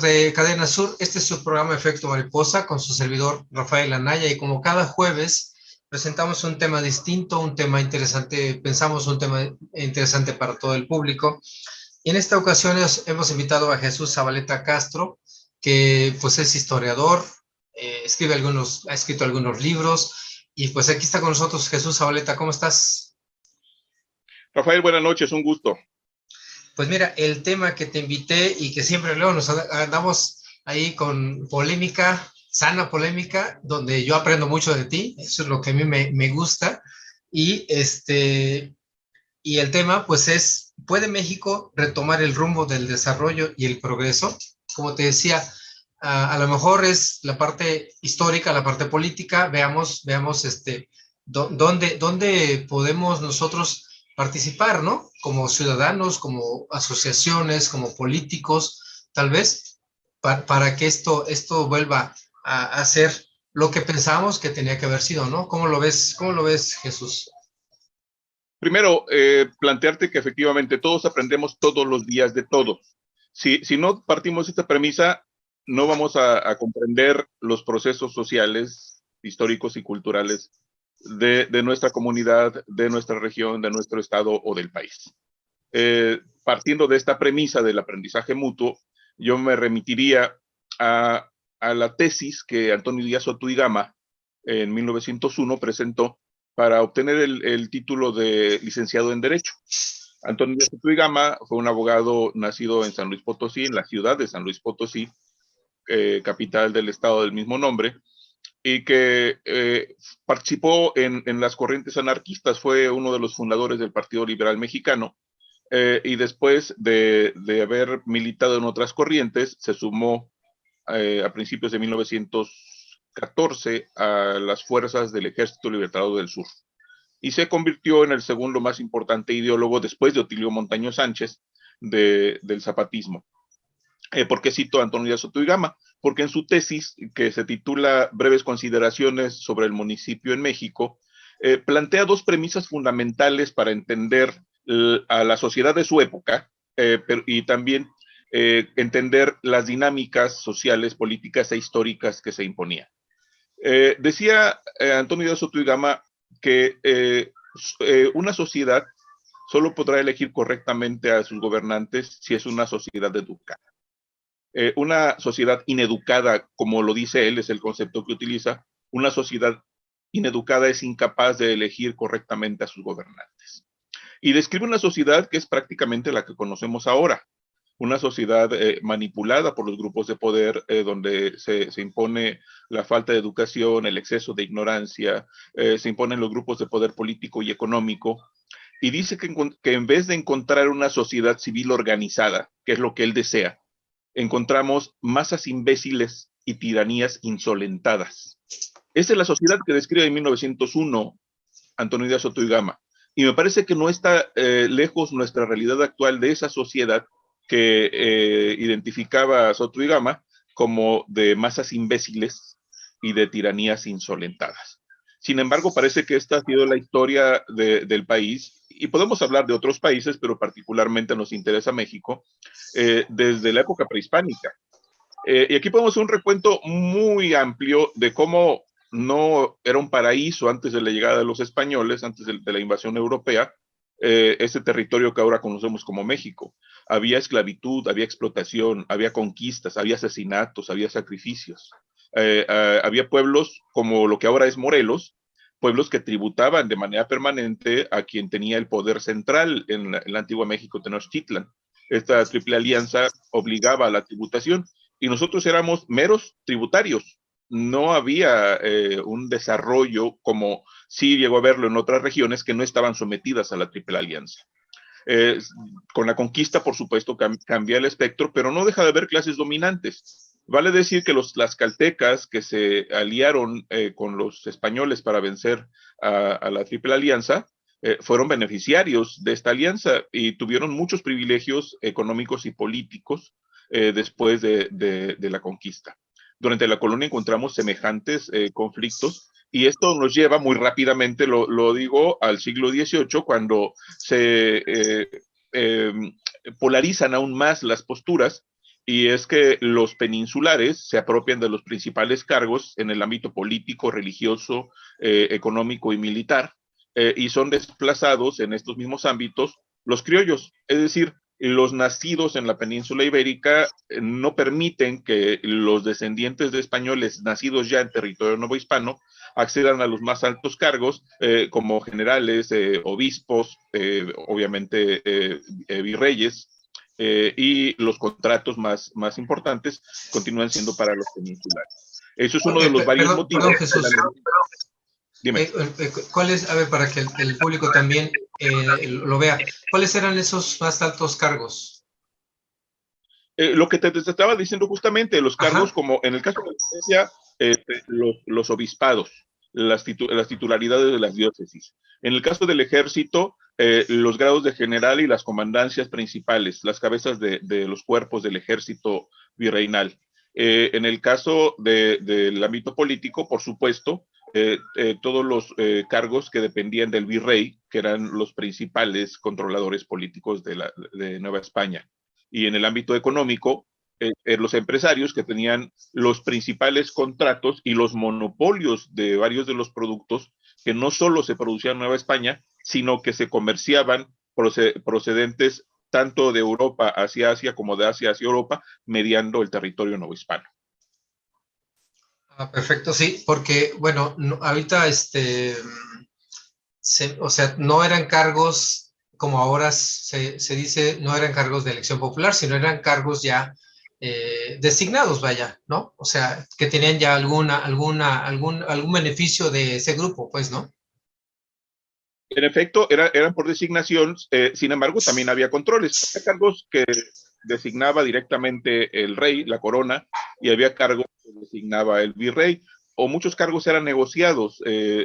de Cadena Sur. Este es su programa Efecto Mariposa con su servidor Rafael Anaya, y como cada jueves presentamos un tema distinto, un tema interesante, pensamos un tema interesante para todo el público. Y en esta ocasión hemos invitado a Jesús Zabaleta Castro, que pues es historiador, ha escrito algunos libros, y pues aquí está con nosotros Jesús Zabaleta. ¿Cómo estás? Rafael, buenas noches, un gusto. Pues mira, el tema que te invité y que siempre luego nos andamos ahí con polémica, sana polémica, donde yo aprendo mucho de ti, eso es lo que a mí me gusta, y y el tema pues es, ¿puede México retomar el rumbo del desarrollo y el progreso? Como te decía, a lo mejor es la parte histórica, la parte política, veamos dónde podemos nosotros participar, ¿no? Como ciudadanos, como asociaciones, como políticos, tal vez, para que esto vuelva a ser lo que pensamos que tenía que haber sido, ¿no? ¿Cómo lo ves, Jesús? Primero, plantearte que efectivamente todos aprendemos todos los días de todo. Si no partimos de esta premisa, no vamos a comprender los procesos sociales, históricos y culturales de nuestra comunidad, de nuestra región, de nuestro estado o del país. Partiendo de esta premisa del aprendizaje mutuo, yo me remitiría a la tesis que Antonio Díaz Soto y Gama en 1901 presentó para obtener el título de licenciado en Derecho. Antonio Díaz Soto y Gama fue un abogado nacido en San Luis Potosí, en la ciudad de San Luis Potosí, capital del estado del mismo nombre, y que participó en las corrientes anarquistas, fue uno de los fundadores del Partido Liberal Mexicano, y después de haber militado en otras corrientes, se sumó a principios de 1914 a las fuerzas del Ejército Libertador del Sur y se convirtió en el segundo más importante ideólogo después de Otilio Montaño Sánchez del zapatismo. ¿Por qué cito a Antonio Díaz Soto y Gama? Porque en su tesis, que se titula Breves consideraciones sobre el municipio en México, plantea dos premisas fundamentales para entender a la sociedad de su época y también entender las dinámicas sociales, políticas e históricas que se imponían. Decía Antonio Díaz Soto y Gama que una sociedad solo podrá elegir correctamente a sus gobernantes si es una sociedad educada. Una sociedad ineducada, como lo dice él, es el concepto que utiliza, una sociedad ineducada es incapaz de elegir correctamente a sus gobernantes. Y describe una sociedad que es prácticamente la que conocemos ahora, una sociedad manipulada por los grupos de poder, donde se impone la falta de educación, el exceso de ignorancia, se imponen los grupos de poder político y económico, y dice que en vez de encontrar una sociedad civil organizada, que es lo que él desea, encontramos masas imbéciles y tiranías insolentadas. Esa es la sociedad que describe en 1901 Antonio Díaz Soto y Gama, y me parece que no está lejos nuestra realidad actual de esa sociedad que identificaba a Soto y Gama como de masas imbéciles y de tiranías insolentadas. Sin embargo, parece que esta ha sido la historia del país, y podemos hablar de otros países, pero particularmente nos interesa México, desde la época prehispánica. Y aquí podemos hacer un recuento muy amplio de cómo no era un paraíso antes de la llegada de los españoles, antes de la invasión europea, ese territorio que ahora conocemos como México. Había esclavitud, había explotación, había conquistas, había asesinatos, había sacrificios. Había pueblos como lo que ahora es Morelos, pueblos que tributaban de manera permanente a quien tenía el poder central en la antigua México, Tenochtitlan. Esta triple alianza obligaba a la tributación y nosotros éramos meros tributarios. No había un desarrollo como sí llegó a verlo en otras regiones que no estaban sometidas a la Triple Alianza. Con la conquista, por supuesto, cambia el espectro, pero no deja de haber clases dominantes. Vale decir que las caltecas que se aliaron con los españoles para vencer a la Triple Alianza fueron beneficiarios de esta alianza y tuvieron muchos privilegios económicos y políticos después de la conquista. Durante la colonia encontramos semejantes conflictos y esto nos lleva muy rápidamente, lo digo, al siglo XVIII, cuando se polarizan aún más las posturas y es que los peninsulares se apropian de los principales cargos en el ámbito político, religioso, económico y militar, y son desplazados en estos mismos ámbitos los criollos, es decir, los nacidos en la península ibérica no permiten que los descendientes de españoles nacidos ya en territorio novohispano accedan a los más altos cargos, como generales, obispos, obviamente virreyes, y los contratos más importantes continúan siendo para los peninsulares. Eso es uno de los varios motivos. Perdón, Jesús. Dime. ¿Cuál es, a ver, para que el público también lo vea, cuáles eran esos más altos cargos? Lo que te estaba diciendo justamente, los cargos, Ajá. como en el caso de la iglesia, los obispados, las titularidades de las diócesis. En el caso del ejército, los grados de general y las comandancias principales, las cabezas de los cuerpos del ejército virreinal. En el caso del ámbito político, por supuesto, todos los cargos que dependían del virrey, que eran los principales controladores políticos de Nueva España. Y en el ámbito económico, los empresarios que tenían los principales contratos y los monopolios de varios de los productos que no solo se producían en Nueva España, sino que se comerciaban procedentes tanto de Europa hacia Asia como de Asia hacia Europa, mediando el territorio novohispano. Perfecto, sí, porque, bueno, ahorita, o sea, no eran cargos, como ahora se dice, no eran cargos de elección popular, sino eran cargos ya designados, vaya, ¿no? O sea, que tenían ya algún beneficio de ese grupo, pues, ¿no? En efecto, eran por designación, sin embargo, también había controles. Había cargos que designaba directamente el rey, la corona, y había cargos que designaba el virrey, o muchos cargos eran negociados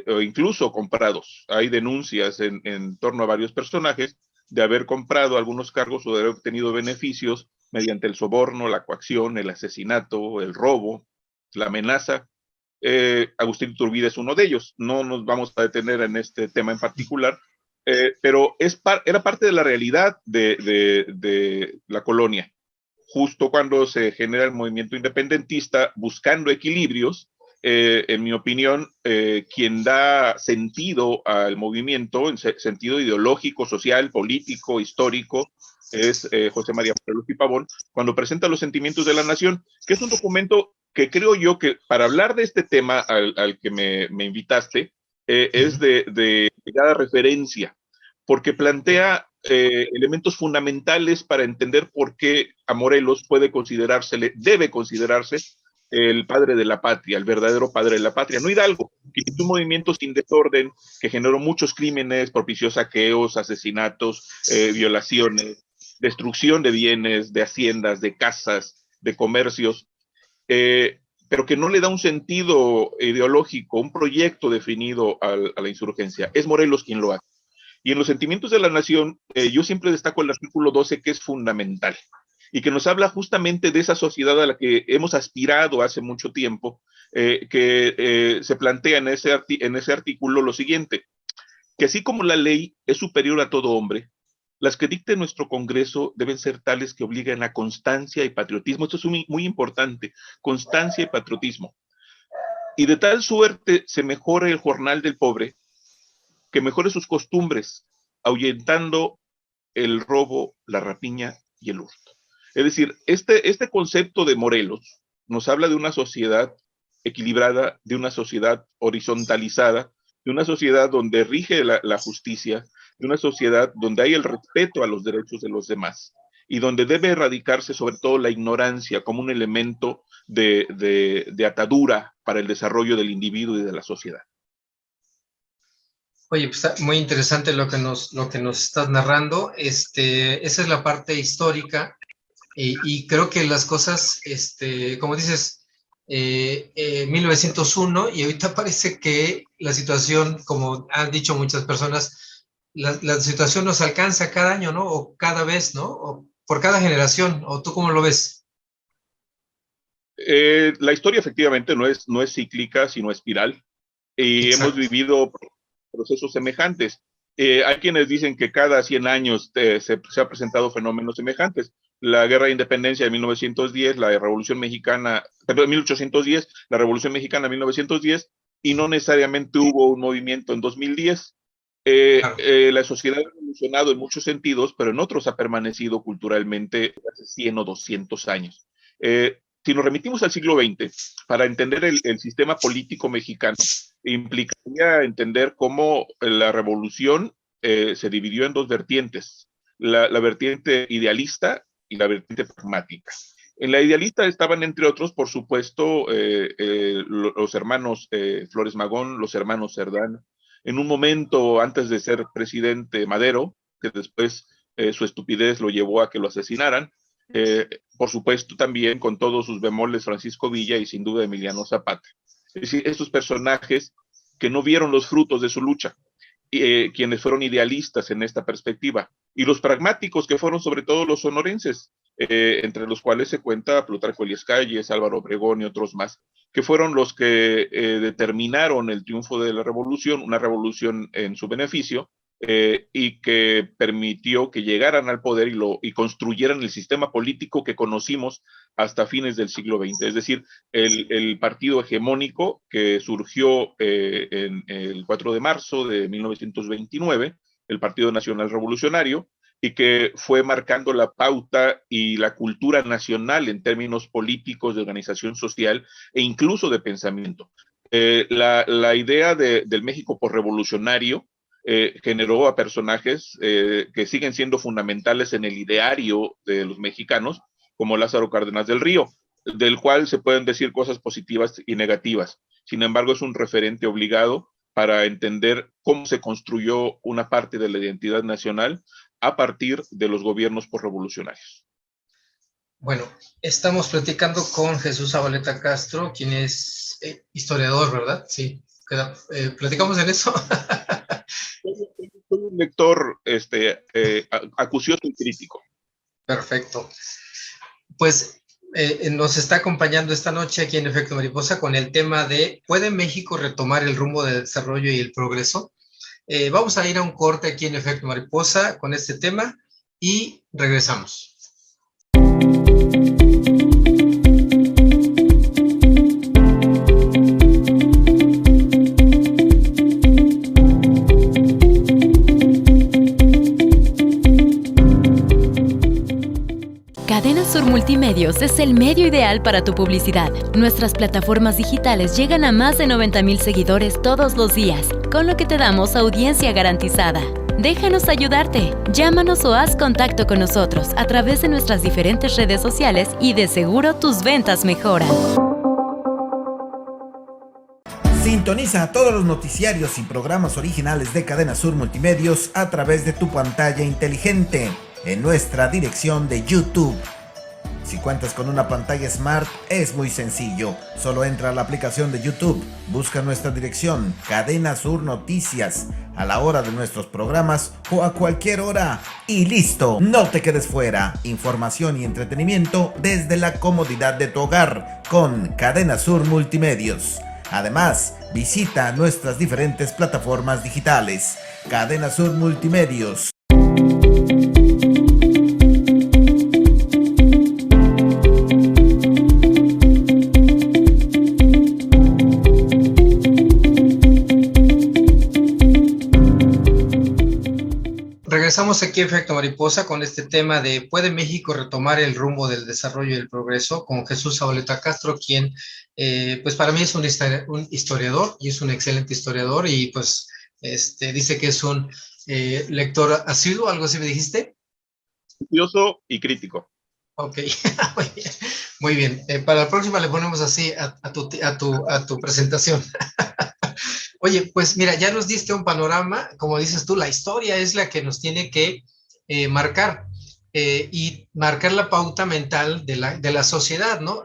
o incluso comprados. Hay denuncias en torno a varios personajes de haber comprado algunos cargos o de haber obtenido beneficios mediante el soborno, la coacción, el asesinato, el robo, la amenaza. Agustín Iturbide es uno de ellos. No nos vamos a detener en este tema en particular, pero era parte de la realidad de la colonia. Justo cuando se genera el movimiento independentista, buscando equilibrios, en mi opinión, quien da sentido al movimiento, en sentido ideológico, social, político, histórico, es José María Morelos y Pavón, cuando presenta Los Sentimientos de la Nación, que es un documento que creo yo que para hablar de este tema al que me invitaste, es de cada referencia, porque plantea elementos fundamentales para entender por qué a Morelos debe considerarse el padre de la patria, el verdadero padre de la patria, no Hidalgo, que inició un movimiento sin desorden, que generó muchos crímenes, propició saqueos, asesinatos, violaciones, destrucción de bienes, de haciendas, de casas, de comercios, pero que no le da un sentido ideológico, un proyecto definido a la insurgencia. Es Morelos quien lo hace. Y en Los Sentimientos de la Nación, yo siempre destaco el artículo 12, que es fundamental, y que nos habla justamente de esa sociedad a la que hemos aspirado hace mucho tiempo, que se plantea en ese artículo lo siguiente, que así como la ley es superior a todo hombre, las que dicte nuestro Congreso deben ser tales que obliguen a constancia y patriotismo. Esto es muy importante, constancia y patriotismo. Y de tal suerte se mejore el jornal del pobre, que mejore sus costumbres, ahuyentando el robo, la rapiña y el hurto. Es decir, este concepto de Morelos nos habla de una sociedad equilibrada, de una sociedad horizontalizada, de una sociedad donde rige la justicia, de una sociedad donde hay el respeto a los derechos de los demás y donde debe erradicarse sobre todo la ignorancia como un elemento de atadura para el desarrollo del individuo y de la sociedad. Oye, pues está muy interesante lo que nos estás narrando. Esa es la parte histórica y creo que las cosas, como dices, 1901 y ahorita parece que la situación, como han dicho muchas personas, la situación nos alcanza cada año, ¿no? O cada vez, ¿no? O por cada generación. ¿O tú cómo lo ves? La historia efectivamente no es cíclica, sino espiral. Y hemos Exacto. vivido procesos semejantes. Hay quienes dicen que cada 100 años se han presentado fenómenos semejantes. la Guerra de Independencia de 1910, la Revolución Mexicana, perdón, 1810, la Revolución Mexicana de 1910, y no necesariamente hubo un movimiento en 2010. Claro. La sociedad ha evolucionado en muchos sentidos, pero en otros ha permanecido culturalmente hace 100 o 200 años. Si nos remitimos al siglo XX, para entender el sistema político mexicano, implicaría entender cómo la revolución se dividió en dos vertientes, la vertiente idealista y la vertiente pragmática. En la idealista estaban, entre otros, por supuesto, los hermanos Flores Magón, los hermanos Cerdán. En un momento antes de ser presidente Madero, que después su estupidez lo llevó a que lo asesinaran, por supuesto también con todos sus bemoles Francisco Villa y sin duda Emiliano Zapata. Es decir, estos personajes que no vieron los frutos de su lucha, quienes fueron idealistas en esta perspectiva, y los pragmáticos que fueron sobre todo los sonorenses, entre los cuales se cuenta Plutarco Elías Calles, Álvaro Obregón y otros más, que fueron los que determinaron el triunfo de la revolución, una revolución en su beneficio, y que permitió que llegaran al poder y construyeran el sistema político que conocimos hasta fines del siglo XX. Es decir, el partido hegemónico que surgió en el 4 de marzo de 1929, el Partido Nacional Revolucionario, y que fue marcando la pauta y la cultura nacional en términos políticos, de organización social e incluso de pensamiento. La idea del México posrevolucionario generó a personajes que siguen siendo fundamentales en el ideario de los mexicanos, como Lázaro Cárdenas del Río, del cual se pueden decir cosas positivas y negativas. Sin embargo, es un referente obligado para entender cómo se construyó una parte de la identidad nacional a partir de los gobiernos posrevolucionarios. Bueno, estamos platicando con Jesús Zabaleta Castro, quien es historiador, ¿verdad? Sí. ¿Platicamos en eso? Soy un lector acucioso y crítico. Perfecto. Pues nos está acompañando esta noche aquí en Efecto Mariposa con el tema de ¿puede México retomar el rumbo del desarrollo y el progreso? Vamos a ir a un corte aquí en Efecto Mariposa con este tema y regresamos. Cadena Sur Multimedios es el medio ideal para tu publicidad. Nuestras plataformas digitales llegan a más de 90,000 seguidores todos los días, con lo que te damos audiencia garantizada. Déjanos ayudarte. Llámanos o haz contacto con nosotros a través de nuestras diferentes redes sociales y de seguro tus ventas mejoran. Sintoniza todos los noticiarios y programas originales de Cadena Sur Multimedios a través de tu pantalla inteligente en nuestra dirección de YouTube. Si cuentas con una pantalla Smart, es muy sencillo. Solo entra a la aplicación de YouTube, busca nuestra dirección, Cadena Sur Noticias, a la hora de nuestros programas o a cualquier hora. Y listo, no te quedes fuera. Información y entretenimiento desde la comodidad de tu hogar con Cadena Sur Multimedios. Además, visita nuestras diferentes plataformas digitales. Cadena Sur Multimedios. Regresamos aquí a Efecto Mariposa con este tema de ¿puede México retomar el rumbo del desarrollo y el progreso? Con Jesús Zabaleta Castro, quien pues para mí es un historiador y es un excelente historiador y pues dice que es un lector asiduo, algo así me dijiste. Curioso y crítico. Ok, muy bien. Para la próxima le ponemos así a tu presentación. Oye, pues mira, ya nos diste un panorama, como dices tú, la historia es la que nos tiene que marcar y marcar la pauta mental de la sociedad, ¿no?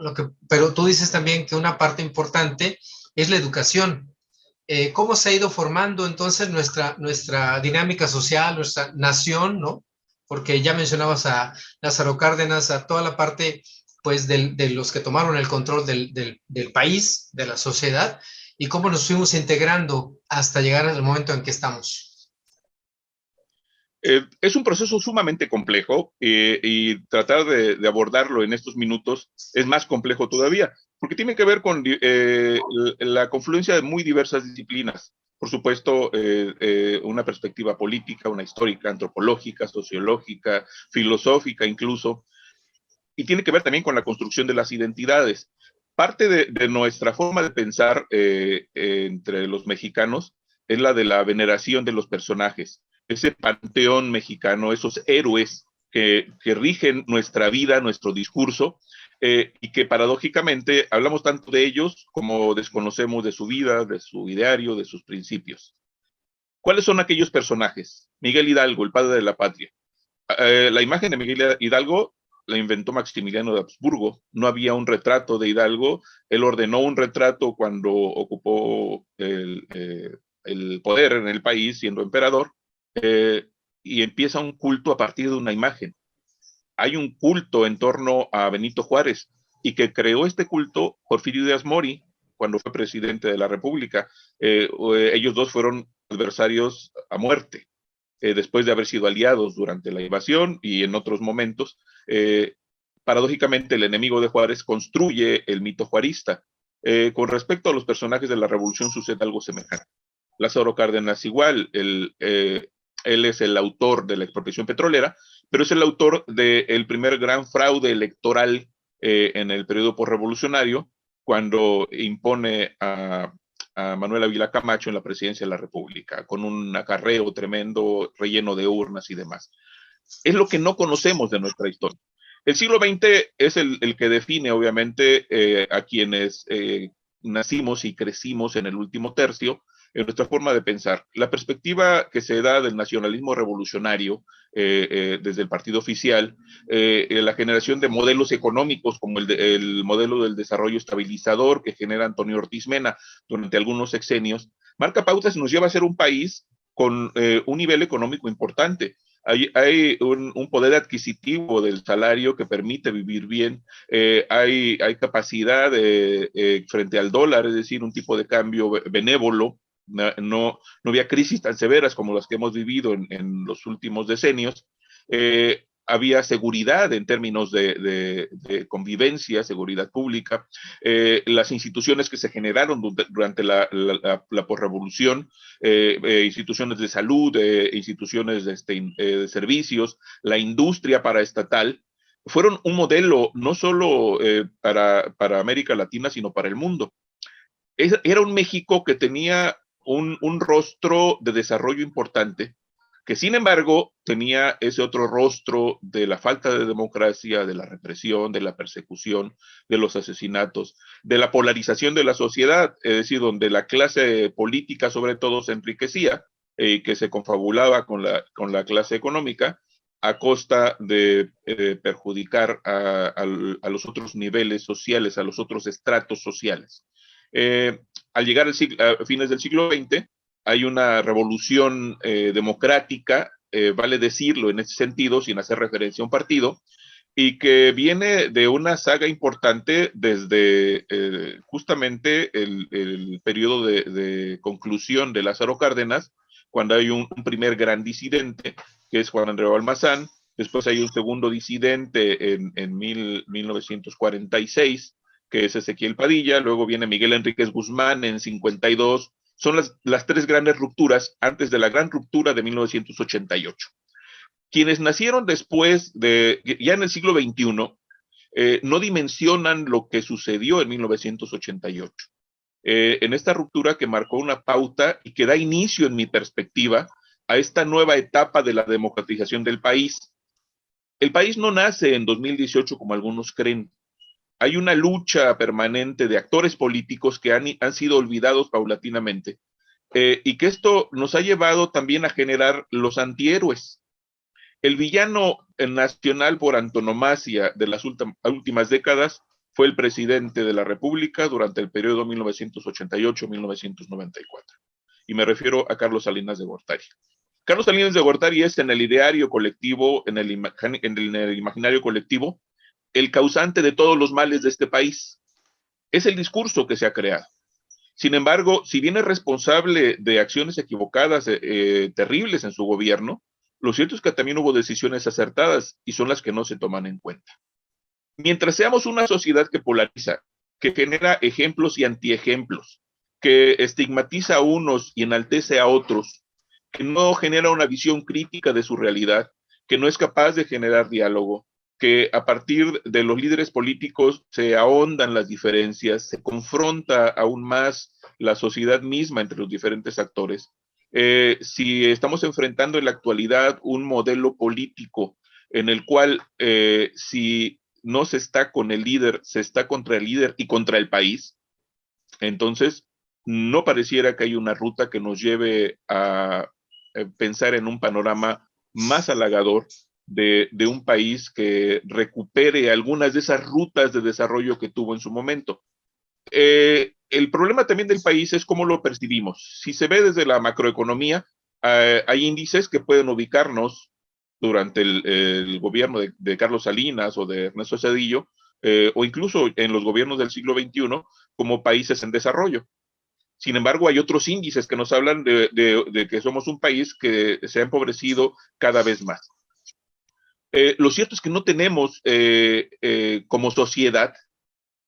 Pero tú dices también que una parte importante es la educación. ¿Cómo se ha ido formando entonces nuestra dinámica social, nuestra nación, ¿no? Porque ya mencionabas a Lázaro Cárdenas, a toda la parte, pues, de los que tomaron el control del país, de la sociedad, y cómo nos fuimos integrando hasta llegar al momento en que estamos. Es un proceso sumamente complejo y tratar de abordarlo en estos minutos es más complejo todavía, porque tiene que ver con la confluencia de muy diversas disciplinas. Por supuesto, una perspectiva política, una histórica, antropológica, sociológica, filosófica incluso, y tiene que ver también con la construcción de las identidades. Parte de nuestra forma de pensar entre los mexicanos es la de la veneración de los personajes, ese panteón mexicano, esos héroes que rigen nuestra vida, nuestro discurso, y que paradójicamente hablamos tanto de ellos como desconocemos de su vida, de su ideario, de sus principios. ¿Cuáles son aquellos personajes? Miguel Hidalgo, el padre de la patria. La imagen de Miguel Hidalgo la inventó Maximiliano de Habsburgo. No había un retrato de Hidalgo. Él ordenó un retrato cuando ocupó el poder en el país, siendo emperador, y empieza un culto a partir de una imagen. Hay un culto en torno a Benito Juárez, y que creó este culto Porfirio Díaz Mori, cuando fue presidente de la República. Ellos dos fueron adversarios a muerte. Después de haber sido aliados durante la invasión y en otros momentos, paradójicamente el enemigo de Juárez construye el mito juarista. Con respecto a los personajes de la revolución sucede algo semejante. Lázaro Cárdenas igual, él es el autor de la expropiación petrolera, pero es el autor del primer gran fraude electoral en el periodo posrevolucionario, cuando impone a Manuel Ávila Camacho en la presidencia de la República, con un acarreo tremendo, relleno de urnas y demás. Es lo que no conocemos de nuestra historia. El siglo XX es el que define, obviamente, a quienes nacimos y crecimos en el último tercio, en nuestra forma de pensar. La perspectiva que se da del nacionalismo revolucionario desde el partido oficial, la generación de modelos económicos como el modelo del desarrollo estabilizador que genera Antonio Ortiz Mena durante algunos sexenios, marca pautas y nos lleva a ser un país con un nivel económico importante. Hay un poder adquisitivo del salario que permite vivir bien, hay capacidad frente al dólar, es decir, un tipo de cambio benévolo. No había crisis tan severas como las que hemos vivido en los últimos decenios. Había seguridad en términos de convivencia, seguridad pública. Las instituciones que se generaron durante la posrevolución, instituciones de salud, instituciones de servicios, la industria paraestatal, fueron un modelo no solo para América Latina, sino para el mundo. Era un México que tenía un rostro de desarrollo importante, que sin embargo tenía ese otro rostro de la falta de democracia, de la represión, de la persecución, de los asesinatos, de la polarización de la sociedad, es decir, donde la clase política sobre todo se enriquecía, que se confabulaba con la clase económica a costa de perjudicar a los otros niveles sociales, a los otros estratos sociales. Al llegar a fines del siglo XX, hay una revolución democrática, vale decirlo en ese sentido, sin hacer referencia a un partido, y que viene de una saga importante desde justamente el periodo de conclusión de Lázaro Cárdenas, cuando hay un primer gran disidente, que es Juan Andreu Almazán. Después hay un segundo disidente en 1946, que es Ezequiel Padilla. Luego viene Miguel Enríquez Guzmán en 52. Son las tres grandes rupturas antes de la gran ruptura de 1988. Quienes nacieron después ya en el siglo XXI, no dimensionan lo que sucedió en 1988. En esta ruptura que marcó una pauta y que da inicio, en mi perspectiva, a esta nueva etapa de la democratización del país. El país no nace en 2018 como algunos creen. Hay una lucha permanente de actores políticos que han sido olvidados paulatinamente, y que esto nos ha llevado también a generar los antihéroes. El villano nacional por antonomasia de las últimas décadas fue el presidente de la República durante el periodo 1988-1994. Y me refiero a Carlos Salinas de Gortari. Carlos Salinas de Gortari es en el ideario colectivo, en el imaginario colectivo, el causante de todos los males de este país. Es el discurso que se ha creado. Sin embargo, si bien es responsable de acciones equivocadas, terribles en su gobierno, Lo cierto es que también hubo decisiones acertadas y son las que no se toman en cuenta. Mientras seamos una sociedad que polariza, que genera ejemplos y antiejemplos, que estigmatiza a unos y enaltece a otros, que no genera una visión crítica de su realidad, que no es capaz de generar diálogo, que a partir de los líderes políticos se ahondan las diferencias, se confronta aún más la sociedad misma entre los diferentes actores. Si estamos enfrentando en la actualidad un modelo político en el cual si no se está con el líder, se está contra el líder y contra el país, entonces no pareciera que hay una ruta que nos lleve a pensar en un panorama más halagador de un país que recupere algunas de esas rutas de desarrollo que tuvo en su momento. El problema también del país es cómo lo percibimos. Si se ve desde la macroeconomía, hay índices que pueden ubicarnos durante el gobierno de Carlos Salinas o de Ernesto Zedillo, o incluso en los gobiernos del siglo XXI, como países en desarrollo. Sin embargo, hay otros índices que nos hablan de que somos un país que se ha empobrecido cada vez más. Lo cierto es que no tenemos como sociedad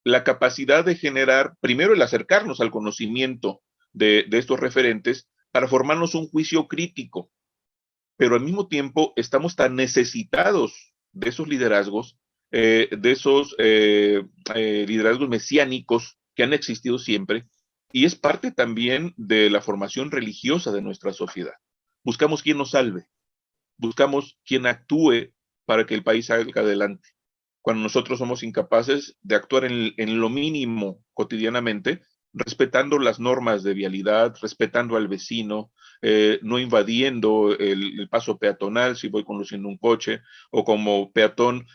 la capacidad de generar, primero el acercarnos al conocimiento de estos referentes para formarnos un juicio crítico, pero al mismo tiempo estamos tan necesitados de esos liderazgos, de esos liderazgos mesiánicos que han existido siempre, y es parte también de la formación religiosa de nuestra sociedad. Buscamos quien nos salve, buscamos quien actúe para que el país salga adelante. Cuando nosotros somos incapaces de actuar en lo mínimo cotidianamente, respetando las normas de vialidad, respetando al vecino, no invadiendo el paso peatonal si voy conduciendo un coche, o como peatón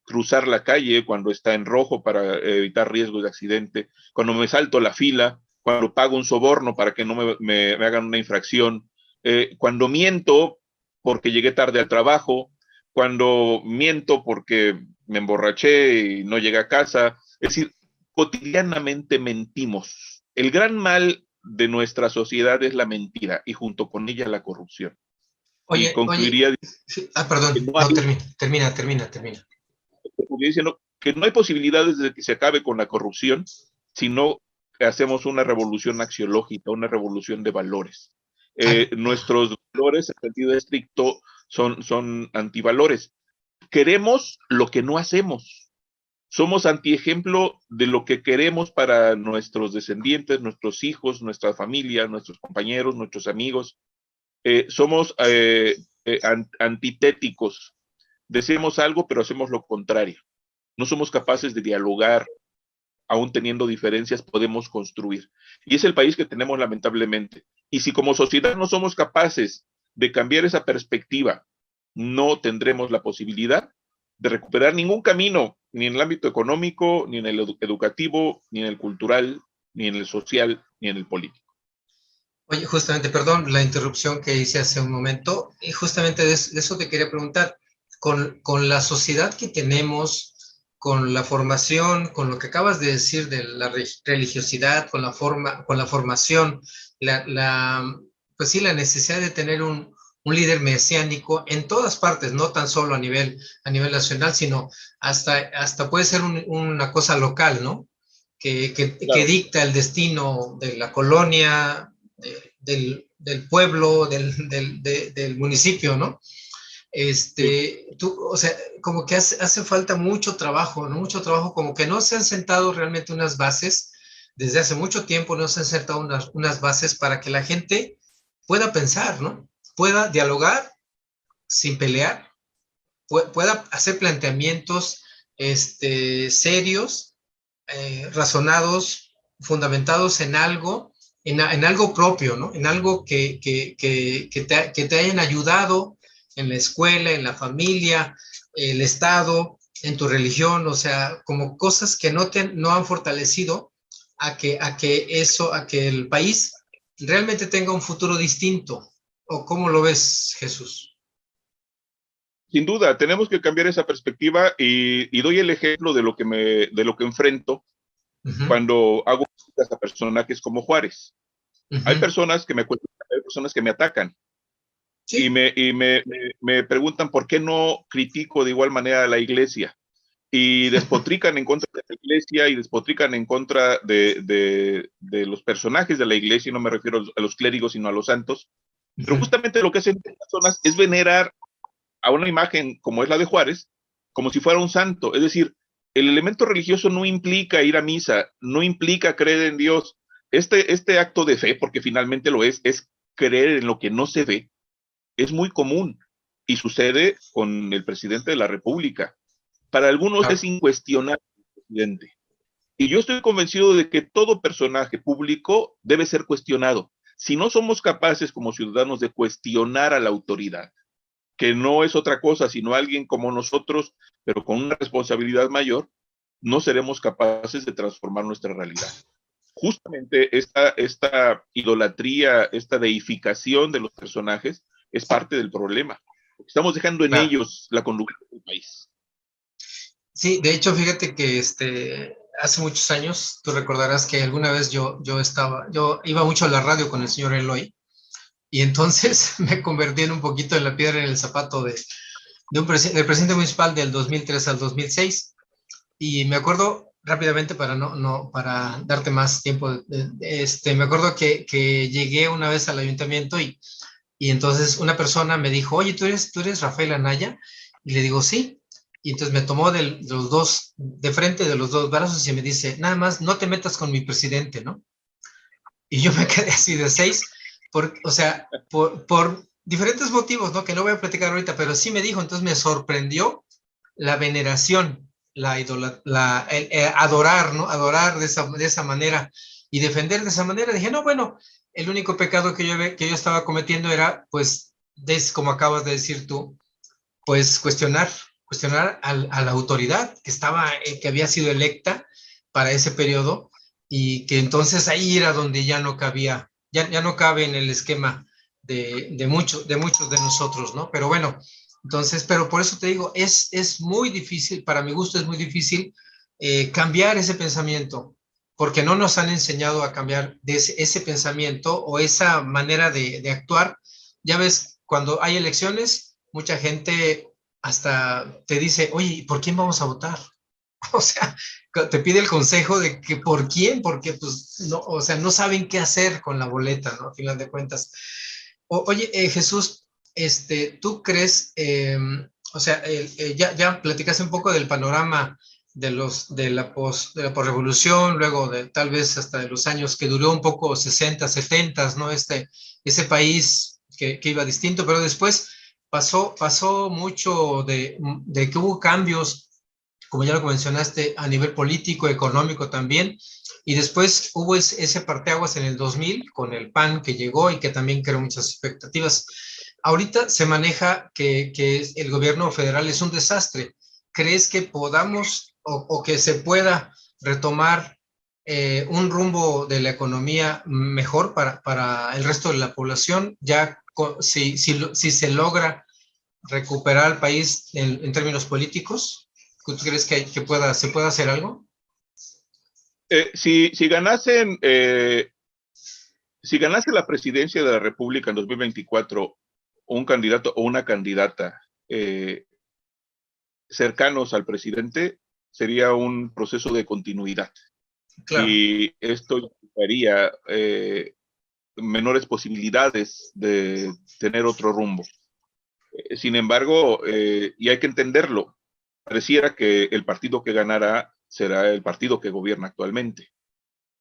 cruzar la calle cuando está en rojo para evitar riesgos de accidente, cuando me salto la fila, cuando pago un soborno para que no me hagan una infracción, cuando miento porque llegué tarde al trabajo, cuando miento porque me emborraché y no llegué a casa. Es decir, cotidianamente mentimos. El gran mal de nuestra sociedad es la mentira y junto con ella la corrupción. Y concluiría sí, perdón, que no hay, termina. diciendo que no hay posibilidades de que se acabe con la corrupción, sino que hacemos una revolución axiológica, una revolución de valores. Nuestros valores, en sentido estricto, son antivalores. Queremos lo que no hacemos. Somos antiejemplo de lo que queremos para nuestros descendientes, nuestros hijos, nuestra familia, nuestros compañeros, nuestros amigos. Somos antitéticos. Deseamos algo, pero hacemos lo contrario. No somos capaces de dialogar, aún teniendo diferencias, podemos construir. Y es el país que tenemos, lamentablemente. Y si como sociedad no somos capaces de cambiar esa perspectiva, no tendremos la posibilidad de recuperar ningún camino, ni en el ámbito económico, ni en el educativo, ni en el cultural, ni en el social, ni en el político. Oye, justamente, perdón la interrupción que hice hace un momento, y justamente de eso te quería preguntar, con la sociedad que tenemos, con la formación, con lo que acabas de decir de la religiosidad, con la formación, pues sí, la necesidad de tener un líder mesiánico en todas partes, no tan solo a nivel nacional, sino hasta puede ser una cosa local, ¿no? Claro. Que dicta el destino de la colonia, del pueblo, del municipio, ¿no? O sea, como que hace falta mucho trabajo, ¿no? Mucho trabajo, como que no se han sentado realmente unas bases, desde hace mucho tiempo no se han sentado unas bases para que la gente pueda pensar, ¿no? Pueda dialogar sin pelear, pueda hacer planteamientos serios, razonados, fundamentados en algo, en algo propio, ¿no? En algo que te hayan ayudado en la escuela, en la familia, el Estado, en tu religión, o sea, como cosas que no han fortalecido a que el país realmente tenga un futuro distinto. ¿O cómo lo ves, Jesús? Sin duda, tenemos que cambiar esa perspectiva y doy el ejemplo de lo que enfrento cuando hago visitas a personajes como Juárez. Hay personas que me cuestionan, hay personas que me atacan. y Sí. me preguntan por qué no critico de igual manera a la iglesia. Y despotrican en contra de la iglesia y despotrican en contra de los personajes de la iglesia, y no me refiero a los clérigos, sino a los santos. Pero Ujú. justamente lo que hacen estas personas es venerar a una imagen como es la de Juárez, como si fuera un santo. Es decir, el elemento religioso no implica ir a misa, no implica creer en Dios. Este acto de fe, porque finalmente lo es creer en lo que no se ve, es muy común y sucede con el presidente de la República. Para algunos es Claro. incuestionable el presidente. Y yo estoy convencido de que todo personaje público debe ser cuestionado. Si no somos capaces como ciudadanos de cuestionar a la autoridad, que no es otra cosa sino alguien como nosotros, pero con una responsabilidad mayor, no seremos capaces de transformar nuestra realidad. Justamente esta idolatría, esta deificación de los personajes es parte del problema. Estamos dejando en Claro. ellos la conducta del país. Sí, de hecho, fíjate que hace muchos años, tú recordarás que alguna vez yo iba mucho a la radio con el señor Eloy, y entonces me convertí en un poquito en la piedra en el zapato del presidente municipal del 2003 al 2006. Y me acuerdo rápidamente, para para darte más tiempo, me acuerdo que llegué una vez al ayuntamiento, y entonces una persona me dijo, oye, tú eres Rafael Anaya? Y le digo, sí. Y entonces me tomó de los dos, de frente de los dos brazos, y me dice, nada más, no te metas con mi presidente, ¿no? Y yo me quedé así de seis, o sea, por diferentes motivos, ¿no? Que no voy a platicar ahorita, pero sí me dijo. Entonces me sorprendió la veneración, adorar, ¿no? Adorar de esa manera y defender de esa manera. Dije, no, bueno, el único pecado que yo estaba cometiendo era, pues, como acabas de decir tú, pues cuestionar a la autoridad que había sido electa para ese periodo, y que entonces ahí era donde ya no cabía, ya no cabe en el esquema de muchos de nosotros, ¿no? Pero bueno, entonces, pero por eso te digo, es muy difícil, para mi gusto es muy difícil cambiar ese pensamiento, porque no nos han enseñado a cambiar ese pensamiento o esa manera de actuar. Ya ves, cuando hay elecciones, mucha gente hasta te dice, oye, ¿por quién vamos a votar? O sea, te pide el consejo de que por quién, porque pues no, o sea, no saben qué hacer con la boleta, ¿no? A final de cuentas. Oye, Jesús, ¿tú crees, o sea, ya platicaste un poco del panorama de la posrevolución, luego de tal vez hasta de los años que duró un poco 60, 70, ¿no? Ese país que iba distinto, pero después pasó mucho de que hubo cambios, como ya lo mencionaste, a nivel político, económico también, y después hubo ese parteaguas en el 2000 con el PAN que llegó y que también creó muchas expectativas. Ahorita se maneja que el gobierno federal es un desastre. ¿Crees que podamos o que se pueda retomar un rumbo de la economía mejor para el resto de la población, ya si se logra recuperar el país en términos políticos? ¿Tú crees que se pueda hacer algo? Si si ganase la presidencia de la República en 2024 un candidato o una candidata cercanos al presidente, sería un proceso de continuidad. Claro. Y esto implicaría menores posibilidades de tener otro rumbo. Sin embargo, y hay que entenderlo, pareciera que el partido que ganará será el partido que gobierna actualmente.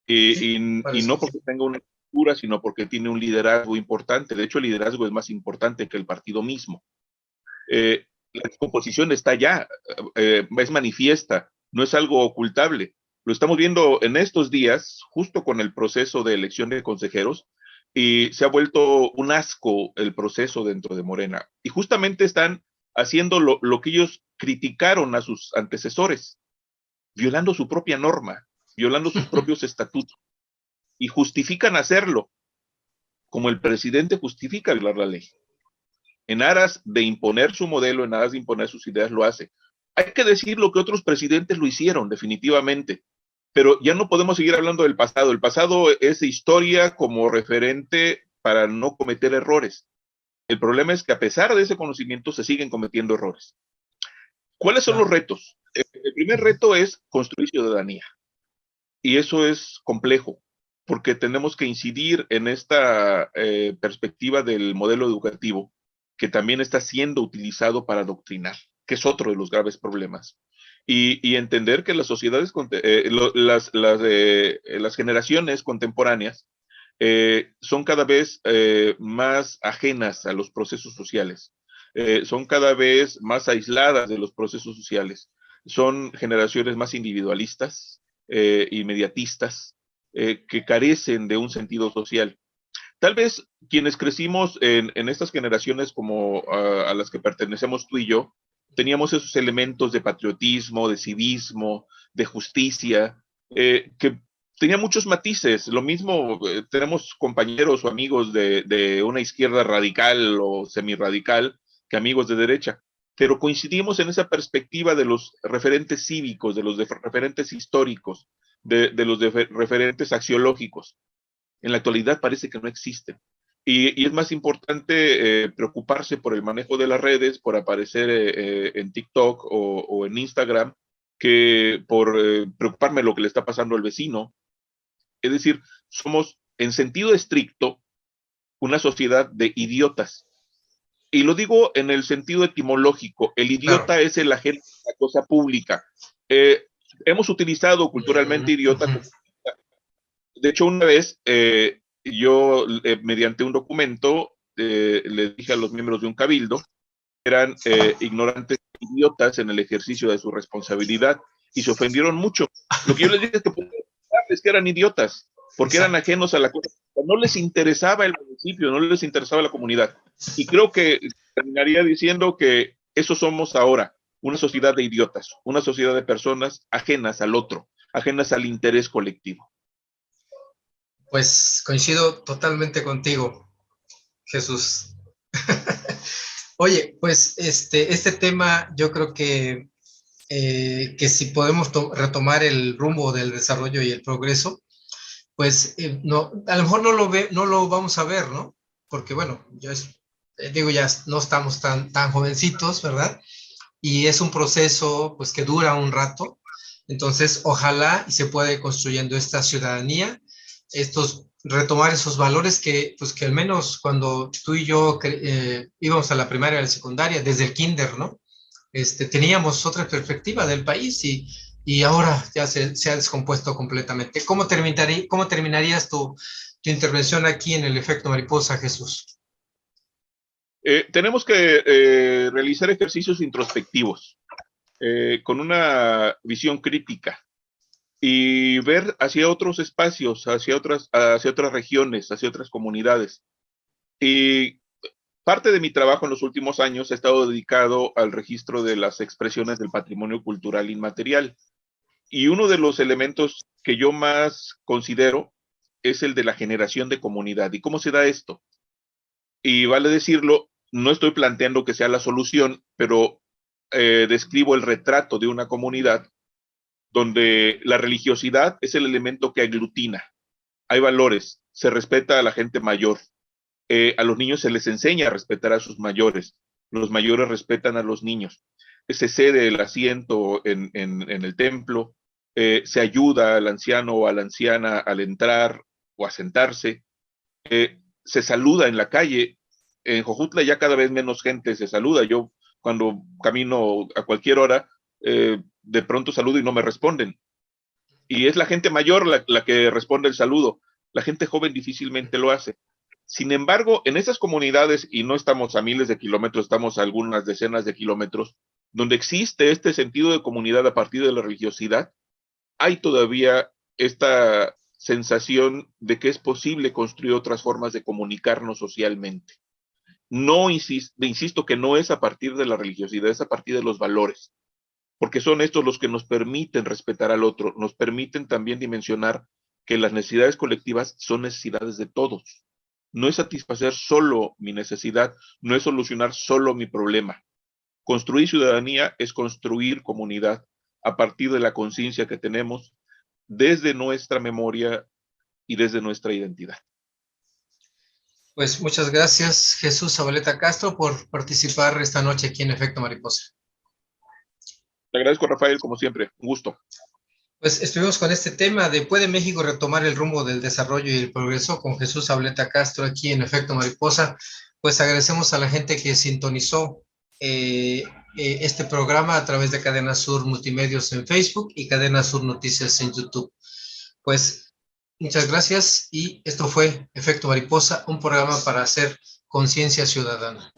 Sí, Y parece no que sí. porque tenga una estructura, sino porque tiene un liderazgo importante. De hecho, el liderazgo es más importante que el partido mismo. La descomposición está ya, es manifiesta, no es algo ocultable. Lo estamos viendo en estos días, justo con el proceso de elección de consejeros, y se ha vuelto un asco el proceso dentro de Morena. Y justamente están haciendo lo que ellos criticaron a sus antecesores, violando su propia norma, violando sus propios estatutos, y justifican hacerlo, como el presidente justifica violar la ley. En aras de imponer su modelo, en aras de imponer sus ideas, lo hace. Hay que decir lo que otros presidentes lo hicieron, definitivamente, pero ya no podemos seguir hablando del pasado. El pasado es historia como referente para no cometer errores. El problema es que a pesar de ese conocimiento se siguen cometiendo errores. ¿Cuáles son los retos? El primer reto es construir ciudadanía. Y eso es complejo, porque tenemos que incidir en esta perspectiva del modelo educativo, que también está siendo utilizado para adoctrinar, que es otro de los graves problemas. Y entender que las sociedades, las generaciones contemporáneas son cada vez más ajenas a los procesos sociales, son cada vez más aisladas de los procesos sociales, son generaciones más individualistas, inmediatistas, que carecen de un sentido social. Tal vez quienes crecimos en estas generaciones como a las que pertenecemos tú y yo, teníamos esos elementos de patriotismo, de civismo, de justicia, que tenía muchos matices. Lo mismo, tenemos compañeros o amigos de una izquierda radical o semirradical que amigos de derecha, pero coincidimos en esa perspectiva de los referentes cívicos, de los referentes históricos, de los referentes axiológicos. En la actualidad parece que no existen. Y es más importante preocuparse por el manejo de las redes, por aparecer en TikTok o en Instagram, que por preocuparme de lo que le está pasando al vecino. Es decir, somos en sentido estricto una sociedad de idiotas. Y lo digo en el sentido etimológico. El idiota es el agente de la cosa pública. Hemos utilizado culturalmente idiota. De hecho, una vez yo, mediante un documento, le dije a los miembros de un cabildo que eran ignorantes e idiotas en el ejercicio de su responsabilidad y se ofendieron mucho. Lo que yo les dije es que eran idiotas, porque eran ajenos a la cosa. No les interesaba el municipio, no les interesaba la comunidad. Y creo que terminaría diciendo que eso somos ahora, una sociedad de idiotas, una sociedad de personas ajenas al otro, ajenas al interés colectivo. Pues coincido totalmente contigo, Jesús. Oye, pues este tema yo creo que si podemos retomar el rumbo del desarrollo y el progreso, pues no, a lo mejor no lo vamos a ver, ¿no? Porque bueno, digo, ya no estamos tan jovencitos, ¿verdad? Y es un proceso pues que dura un rato. Entonces, ojalá y se pueda ir construyendo esta ciudadanía, retomar esos valores pues que al menos cuando tú y yo íbamos a la primaria y a la secundaria, desde el kinder, ¿no? Teníamos otra perspectiva del país y ahora ya se ha descompuesto completamente. ¿Cómo terminarías tu intervención aquí en el efecto mariposa, Jesús? Tenemos que realizar ejercicios introspectivos con una visión crítica y ver hacia otros espacios, hacia otras regiones, hacia otras comunidades. Y parte de mi trabajo en los últimos años ha estado dedicado al registro de las expresiones del patrimonio cultural inmaterial. Y uno de los elementos que yo más considero es el de la generación de comunidad. ¿Y cómo se da esto? Y vale decirlo, no estoy planteando que sea la solución, pero describo el retrato de una comunidad donde la religiosidad es el elemento que aglutina. Hay valores, se respeta a la gente mayor, a los niños se les enseña a respetar a sus mayores, los mayores respetan a los niños, se cede el asiento en el templo, se ayuda al anciano o a la anciana al entrar o a sentarse, se saluda en la calle. En Jojutla ya cada vez menos gente se saluda. Yo cuando camino a cualquier hora, de pronto saludo y no me responden. Y es la gente mayor la que responde el saludo. La gente joven difícilmente lo hace. Sin embargo, en esas comunidades, y no estamos a miles de kilómetros, estamos a algunas decenas de kilómetros, donde existe este sentido de comunidad a partir de la religiosidad, hay todavía esta sensación de que es posible construir otras formas de comunicarnos socialmente. No insisto que no es a partir de la religiosidad, es a partir de los valores, porque son estos los que nos permiten respetar al otro, nos permiten también dimensionar que las necesidades colectivas son necesidades de todos. No es satisfacer solo mi necesidad, no es solucionar solo mi problema. Construir ciudadanía es construir comunidad a partir de la conciencia que tenemos desde nuestra memoria y desde nuestra identidad. Pues muchas gracias, Jesús Zabaleta Castro, por participar esta noche aquí en Efecto Mariposa. Te agradezco, Rafael, como siempre. Un gusto. Pues estuvimos con este tema de ¿puede México retomar el rumbo del desarrollo y el progreso? Con Jesús Zabaleta Castro aquí en Efecto Mariposa. Pues agradecemos a la gente que sintonizó este programa a través de Cadena Sur Multimedios en Facebook y Cadena Sur Noticias en YouTube. Pues muchas gracias y esto fue Efecto Mariposa, un programa para hacer conciencia ciudadana.